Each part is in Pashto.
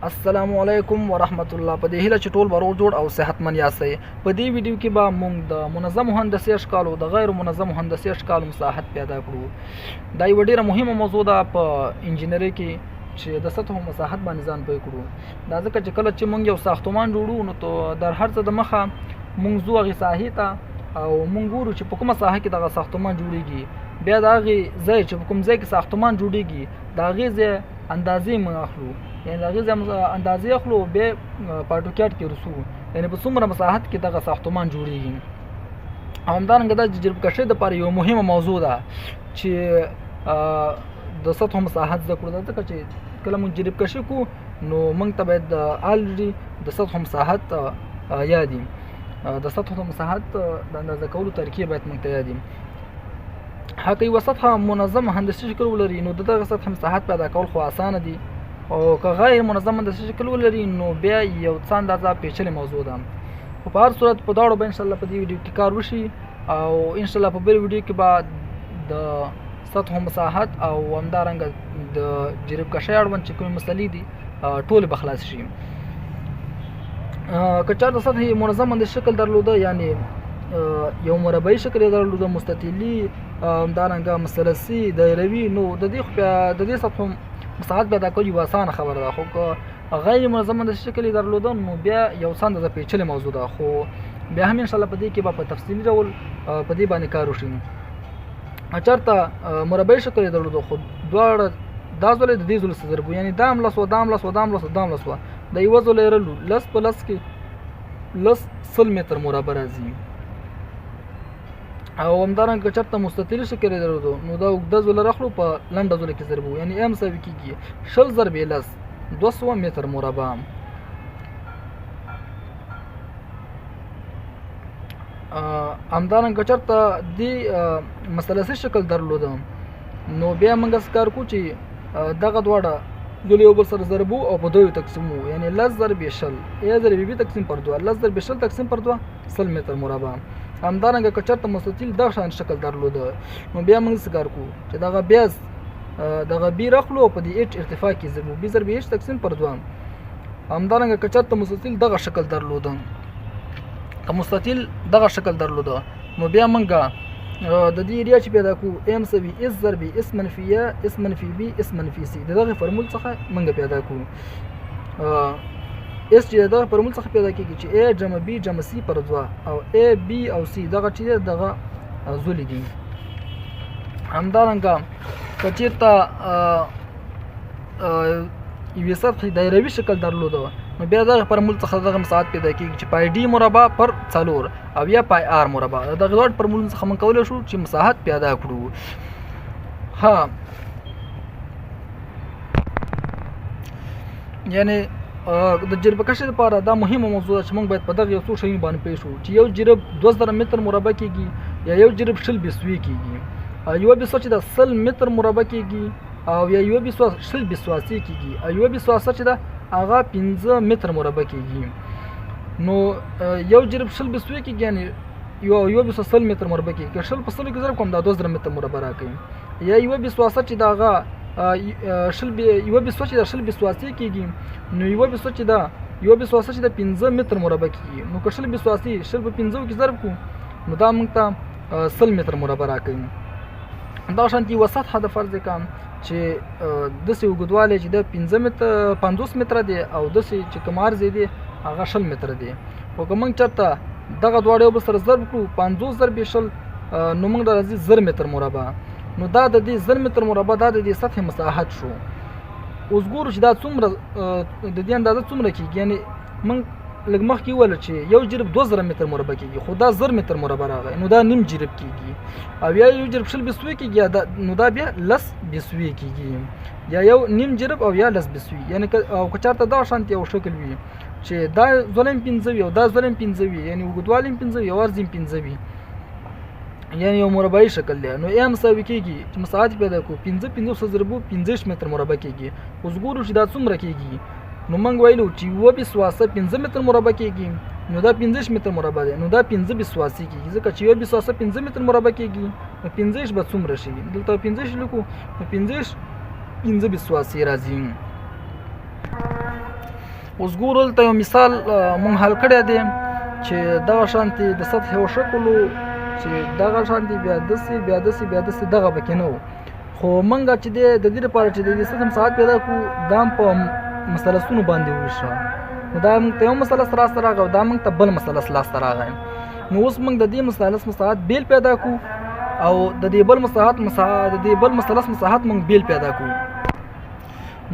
السلام علیکم ورحمت الله. په دې هیله چې ټول به روغ جوړ او صحتمند یاستئ. په دې ویډیو کې به موږ د منظم هندسي اشکال او د غیر منظم هندسي اشکال مساحت پیدا کړو. دا یوه ډیره مهمه موضوع ده په انجینري کې چې د سطحو مساحت باندې ځان پوه کړو. دا ځکه چې کله چې موږ یو ساختمان جوړو نو در هر څه د مخه موږ ځو هغې ساحې ته او موږ ګورو چې په کومه ساحه کې دغه ساختمان جوړیږي. بیا د هغې ځای چې په کوم ځای کې ساختمان جوړیږي د هغې ځای اندازې موږ اخلو، یعنې د هغې ځای اندازې اخلو، بیا په اټوکیاډ کې رسو، یعنې په څومره مساحت کې دغه ساختمان جوړیږي. او همدارنګه دا د جریب کشۍ دپاره یوه مهمه موضوع ده چې د سطحو مساحت زده کړو. دا ځکه چې کله موږ جریب کشۍ کوو نو موږ ته باید الریډي د سطحو مساحت یاد وي. د سطحو مساحت د اندازه کولو طریقې باید موږ ته یاد وي. که یوه سطحه منظم هندسي شکل ولري نو د دغه سطحې مساحت پیدا کول خو اسانه دي، او که غیر منظم هندسي شکل ولري نو بیا یو څه اندازه پیچلې موضوع ده. خو په هر صورت په دواړو به انشاءالله په دې ویډیو کې کار وشي، او انشاءالله په بل ویډیو کې به د سطحو مساحت او همدارنګه د جریب کشۍ اړوند چې کومې مسلې دي ټولې به خلاص شي. که چېرته د سطحې منظم هندسي شکل درلوده، یعنې یو مربعي شکل یې درلوده، مستطیلي، همدارنګه مثلثي، دایروي، نو د دې سطحو مساحت پیدا کول یوه اسانه خبره ده. خو که غیر منظم هندسي شکل یې درلوده نو بیا یو څه اندازه پیچلې موضوع ده، خو بیا هم انشاءالله په دې کې به په تفصیلي ډول په دې باندې کار وشي. چېرته مربعي شکل یې درلوده خو دواړه دا ځولی د دې ځولو څخه ضرب و، یعنې دا هم لس وه، دا هم لس وه، دا هم لس وه، دا هم لس وه، د یوه ځوله یې رلو، لس په لس کې لس 100 متر مربع راځي. او همدارنګه که چېرته مستطیلي شکل یې درلوده نو دا اوږده ځوله راخلو په لنډه ځوله کې ضرب و، یعنې ام مساوي کېږي 20 ضربې لس 200 متر مربع. همدارنګه که چېرته دې مثلثي شکل درلوده نو بیا موږ هسې کار کوو چې دغه دواړه ځولې یو بل سره ضربو او په دویو تقسیمو، یعنې 10 ضربې 20 یا ضربې 20 تقسیم پر 2، 10 ضربې 20 تقسیم پر 2 100 متر مربع. همدارنګه که چېرته مستطیل دغه شان شکل درلوده نو بیا موږ هسې کار کوو چې دغه بیاز دغه بي راخلو او په دې ایچ ارتفاع کې ضربو، 20 ضربې ایچ تقسیم پر 2. همدارنګه که چېرته مستطیل دغه شکل درلوده، که مستطیل دغه شکل درلوده نو بیا موږ د دې ایریا چې پیدا کوو ام سوي اس ضربې اس منفي یا اس منفي بي اس منفي سي، د دغې فورمول څخه موږ پیدا کوو. اس چې دغه فورمول څخه پیدا کېږي چې A جمع B جمع C پر 2 او A B او C دغه چې دغه ځولې دي. همدارنګه که چېرته یوې سطحې دایروي شکل درلوده نو بیا دغه فورمول څخه دغه مساحت پیدا کېږي چې پای ډي مربع پر 4 او یا پای آر مربع. دغه دواړو فورمولونو څخه موږ کولی شو چې مساحت پیدا کړو. یعنې د جریب کشۍ لپاره دا مهمه موضوع ده چې موږ باید په دغه یو څو شیانو باندې پوه شو چې یو جریب 2000 متر مربع کېږي یا یو جریب 20 بسوي کېږي، یوه بسوه چې د 100 متر مربع کېږي، او یا یوه بسوه 20 بسواسي کېږي، او یوه بسواسه چې ده هغه 15 متر مربع کېږي. نو یو جریب 20 بسوي کېږي، یعنې یوه بسوه 100 متر مربع کېږي. که 20 په 100 کې ضرب کوم دا 2000 متر مربع راکوي. یا یوه بسواسه چې د هغه یوه بسوه چې د 20 بسواسي کېږي نو یوه بسوه چې ده یوه بسواسه چې د 15 متر مربع کېږي. نو که 20 بسواسي 20 په 15 کې ضرب کړو نو دا موږ ته 100 متر مربع راکوي. دغه شانتې یوه سطحه د فرض کړم چې داسې اوږدوالی چې د 50 متره دی او داسې چې کوم عرض یې دی هغه 20 متره دی. خو که موږ چېرته دغه دواړه یو بل سره ضرب کړو 50 ضربې 20 نو موږ ته راځي 1000 متر مربع. نو دا د دې 1000 متر مربع دا د دې سطحې مساحت شو. اوس ګورو چې دا څومره د دې اندازه څومره کېږي. یعنې موږ لږ مخکې وویل چې یو جریب 2000 متر مربع کېږي، خو دا 1000 متر مربع راغی نو دا نیم جریب کېږي، او یا یو جریب 20 بسوي کېږي نو دا بیا 10 بسوي کېږي، یا یو نیم جریب او یا 10 بسوي. یعنې او که چېرته دغه شانتې یو شکل وي چې دا ځولی هم 15 وي او دا ځولی هم 15 وي، یعنې اوږدوالی هم 15 وي او عرض هم 15 وي، یعنې یو مربعي شکل دی، نو ا مساوي کېږي چې مساحت پیدا کړو 15 ضربو 15 متر مربع کېږي. اوس ګورو چې دا څومره کېږي. نو موږ ویلو چې یوه بسواسه 15 متر مربع کېږي نو دا 15 متر مربع دی، نو دا 15 بسواسي کېږي، ځکه چې یوه بسواسه 15 متر مربع کېږي نو 15 به څومره شي. دلته 15 لیکو نو 15 بسواسي راځي. اوس ګورو دلته یو مثال مونږ حل کړی دی چې دغه شانتې د سطح یو شکل و چې دغه شانتې بیا داسې دغه پکې نه و. خو مونږ چې دی د دې لپاره چې د دې سطح مساحت پیدا کړو دا هم په مثلثونو باندې وویشو. نو دا موږ ته یو مثلث لاسته راغی او دا موږ ته بل مثلث لاسته راغی. نو اوس موږ د دې مثلث مساحت بیل پیدا کړو او د دې بل مثلث مساحت موږ بیل پیدا کړو.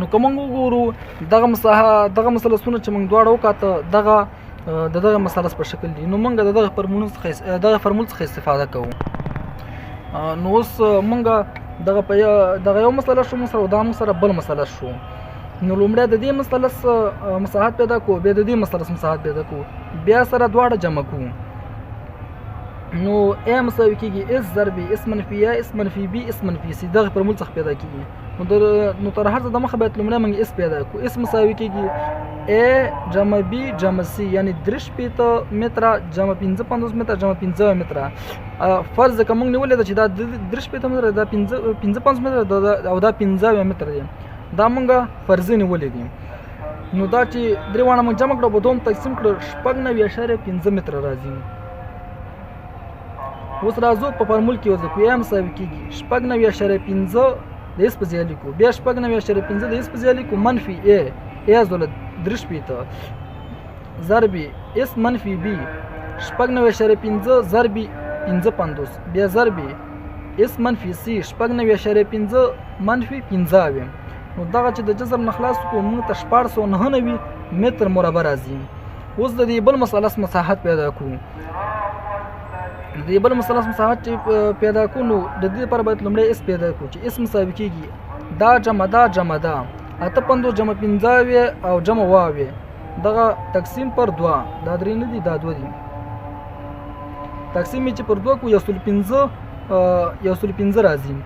نو که موږ وګورو دغه مثلثونه چې موږ دواړه وکاته دغه مثلث په شکل دي. نو موږ دغه فرمول څخه استفاده کوو. نو اوس موږ دغه یو مثلث شو موږ سره او دا موږ سره بل مثلث شو. نو لومړی د دې مثلث مساحت پیدا کوو بیا د دې مثلث مساحت پیدا کوو بیا سره دواړه جمع کوو. نو A مساوي کېږي S ضرب S منفي A S منفي B S منفي C دغه فرمول څخه پیدا کېږي. نو تر هر څه د مخه باید لومړی موږ S پیدا کړو. S مساوي کېږي A جمع B جمع C یعنی 3 متره جمع 55 متره جمع 15 متره. فرض که موږ نیولې ده چې دا 3 متره دا 55 متره او دا 15 متره دی. دا موږ فرضي نیولې دي. نو دا چې درې واړه موږ جمع کړو په دوم تقسیم کړو 96.5 متره راځي. اوس راځو په فارمول کې وځو A مساوي کېږي 96.5 د S په ځای لیکو بیا 96.5 د S په ځای لیکو منفي A ځوله 3 ضرب S منفي B 96.5 ضرب 55 بیا ضرب S منفي C 96.5 منفي 15. نو دغه چې د جذر نه خلاص کړو موږ ته 1499 متر مربع راځي. اوس د دې بل مثلث مساحت پیدا کړو. د دې بل مثلث مساحت چې پیدا کړو نو د دې لپاره باید لومړی S پیدا کړو چې S مساوي کېږي دا جمع دا 58 جمع 15 او جمع واوې دغه تقسیم پر 2 دا 3 نه دي دا 2 دي. تقسیم چې پر 2 کو 115 راځي.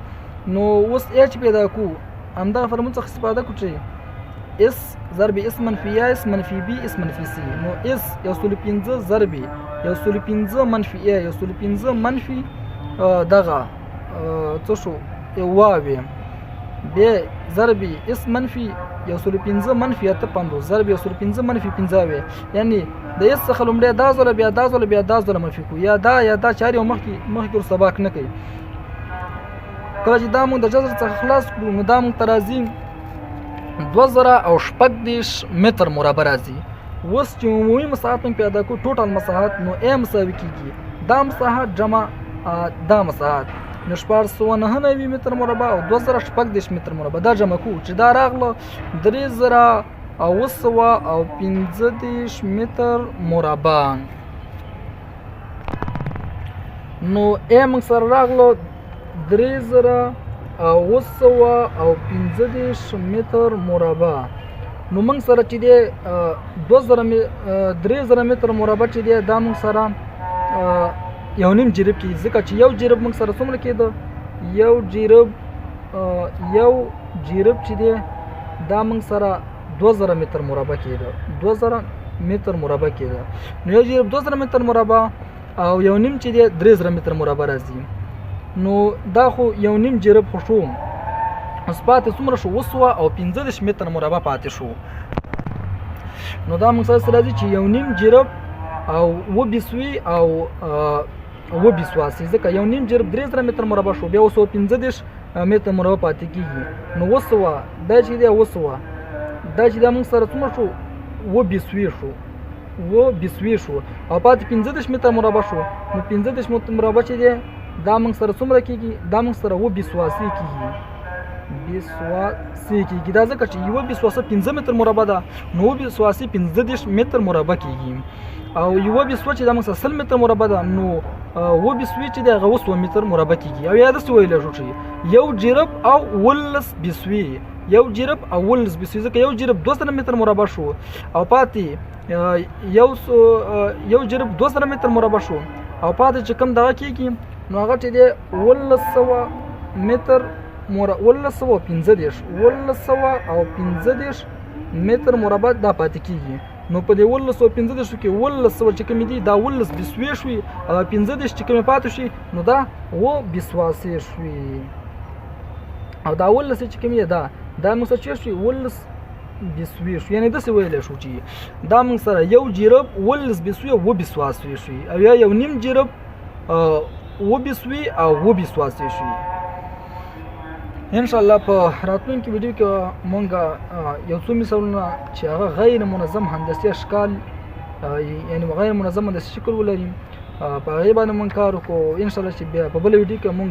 نو اوس H پیدا کړو همدغه فرمول څخه استفاده کړو چې S ضرب S منفي A S منفي B S منفي C. نو S 115 ضرب 115 منفي A 115 منفي دغه څه شو واوې بیا ضرب S منفي 115 منفي 58 ضرب 115 منفي 15 یعنی د S څخه لومړی دا ځله بیا دا ځله بیا دا ځله منفي کو یا دا چاري مخکې سباق نه کوي. کله چې دا موږ د جذر څخه خلاص کړو نو دا موږ ته راځي 2040 متر مربع راځي. اوس چې عمومي مساحت موږ پیدا کړو ټوټل مساحت نو A مساوي کېږي دا مساحت جمع دا مساحت نو 1499 متر مربع او 2040 متر مربع دا جمع کوو چې دا راغله 3915 متر مربع. نو A موږ سره راغله 3915 متر مربع. نو موږ سره چې دی 3000 متر مربع چې دی دا موږ سره یو نیم جریب کې ځکه چې یو جریب موږ سره څومره کېده یو جریب چې دی دا موږ سره 2000 متر مربع کېده 2000 متر مربع کېده. نو یو جریب 2000 متر مربع او یو نیم چې دی 3000 متر مربع راځي. نو دا خو یو نیم جریب خو شو اوس پاتې څومره شو 215 متر مربع پاتې شو. نو دا موږ سره راځي چې یو نیم جریب او وبسوي او وبسواسي ځکه یو نیم جریب 3000 متر مربع شو بیا 215 متر مربع پاتې کېږي. نو دا چې دی دا موږ سره څومره شو وبسوي شو او پاتې 15 متر مربع شو. نو 15 متر مربع چې دی دا موږ سره څومره کېږي دا موږ سره وبسواسي کېږي دا ځکه چې یو بسواسه 15 متر مربع ده نو وبسواسي 15 متر مربع کېږي او یو بسوا چې دا موږ سره 100 متر مربع ده نو وبسوي چې دا 200 متر مربع کېږي. او یا داسې ویلی شو چې یو جریب او 18 بسوي ځکه یو جریب 200 متر مربع شو او پاتې یو جریب 200 متر مربع شو او پاتې چې کم دغه کېږي نو هغه چې دی 1800 متر 1815 متر مربع دا پاتې کېږي. نو په دې 1815 کې 1800 چې کوم دي دا 18 بسوي شوي او 15 چې کوم پاتې شي نو دا و بسواسي شوي او دا 18 چې کوم دا موږ څه شوي بسوي شو یعنی داسې ویلی شو چې دا موږ سره یو جرب ولس بسوي او بسواسوي شوي او یا یو نیم جرب وبسوي او وبسواسوي شوي. انشاءالله په راتلونکي ویډیو کې مونږ یو څو مثالونه چې هغه غیر منظم هندسي اشکال یعنی غیر منظم هندسي شکل ولري په هغې باندې مونږ کار وکړو. انشاءالله چې بیا په بله ویډیو کې مونږ